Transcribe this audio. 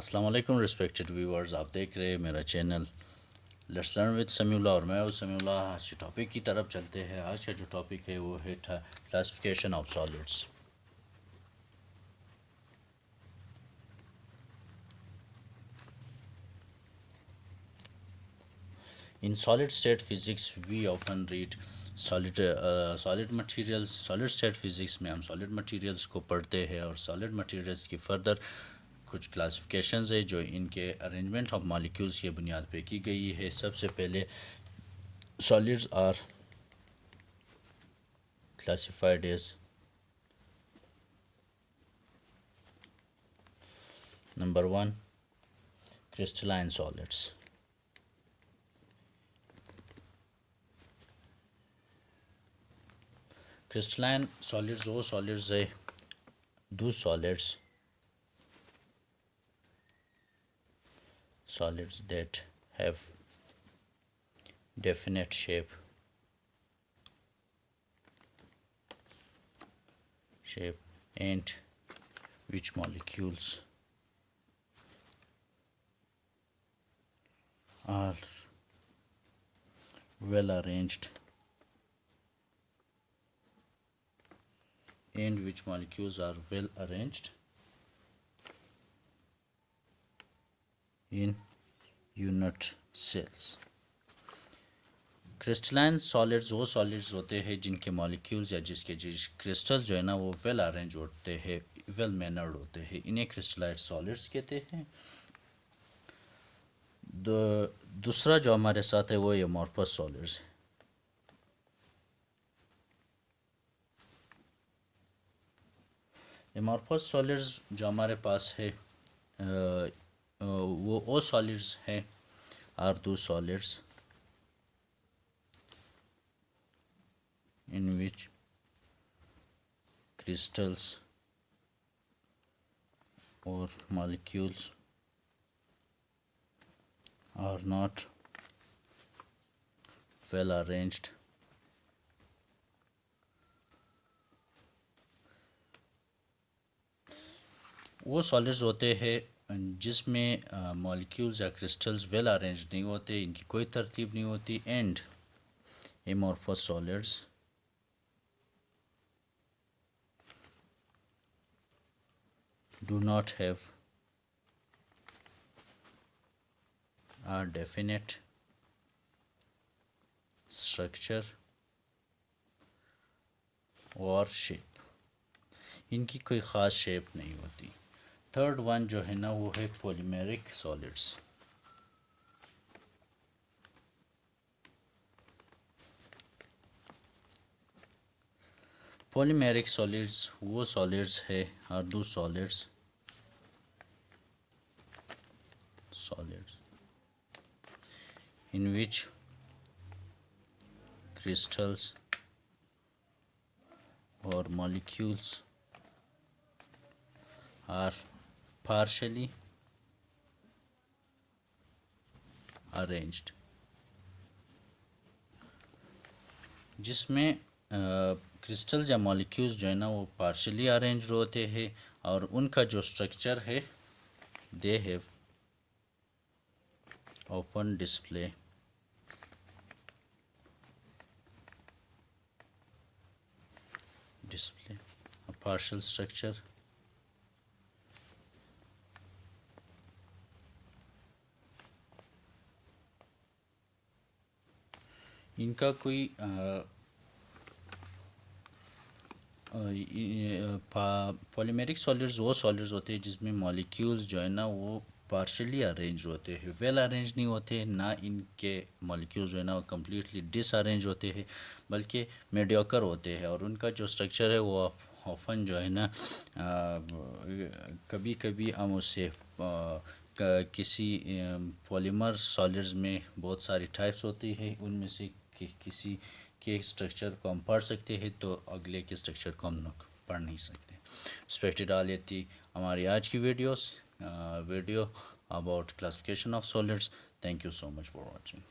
अस्सलाम वालेकुम respected viewers, आप देख रहे हैं मेरा channel let's learn with Samiullah और मैं हूं समीउल्लाह। आज के टॉपिक की तरफ चलते हैं। आज का जो टॉपिक है वो है classification of solids. In solid state physics we often read solid materials. Solid state physics में हम सॉलिड मटेरियल्स को पढ़ते हैं और सॉलिड मटेरियल्स की फर्दर कुछ क्लासिफिकेशंस है जो इनके अरेंजमेंट ऑफ मॉलिक्यूल्स की बुनियाद पे की गई है। सबसे पहले solids are classified as number 1 crystalline solids. Crystalline solids वो solids है, those solids that have definite shape and which molecules are well arranged in unit cells. Crystalline solids वो सॉलिड्स होते हैं जिनके मॉलिक्यूल्स या जिसके क्रिस्टल्स जो है ना वो वेल अरेंज होते हैं, वेल मैनर्ड होते हैं। इन्हें क्रिस्टलाइट सॉलिड्स कहते हैं। दूसरा जो हमारे साथ है वो एमॉर्फस सॉलिड्स है। एमॉर्फस सॉलिड्स जो हमारे पास है वो सॉलिड्स हैं आर दो solids in which crystals or molecules are not well arranged वो सॉलिड्स होते हैं जिसमें मॉलिक्यूल्स या क्रिस्टल्स वेल अरेंज नहीं होते, इनकी कोई तरतीब नहीं होती। And amorphous solids do not have a definite structure और शेप, इनकी कोई ख़ास शेप नहीं होती। थर्ड वन जो है ना वो है पॉलीमेरिक सॉलिड्स। पॉलीमेरिक सॉलिड्स वो सॉलिड्स है आर दो solids in which crystals or molecules are partially arranged, जिसमें क्रिस्टल्स या मॉलिक्यूल्स जो है ना वो पार्शली अरेंज होते हैं और उनका जो स्ट्रक्चर है they have open display a partial structure इनका कोई पॉलीमेरिक सॉलिड्स वो सॉलिड्स होते हैं जिसमें मॉलिक्यूल्स जो है ना वो पार्शली अरेंज होते हैं, वेल अरेंज नहीं होते। ना इनके मॉलिक्यूल्स जो है ना वो कम्प्लीटली डिसअरेंज होते हैं बल्कि मीडियोकर होते हैं और उनका जो स्ट्रक्चर है वो ऑफन जो है ना कभी कभी हम उसे किसी पॉलीमर सॉलिड्स में बहुत सारी टाइप्स होती है, उनमें से किसी के स्ट्रक्चर को हम पढ़ सकते हैं तो अगले के स्ट्रक्चर को हम पढ़ नहीं सकते। रिस्पेक्टेड ऑल, ये थी हमारी आज की video about classification of solids. Thank you so much for watching.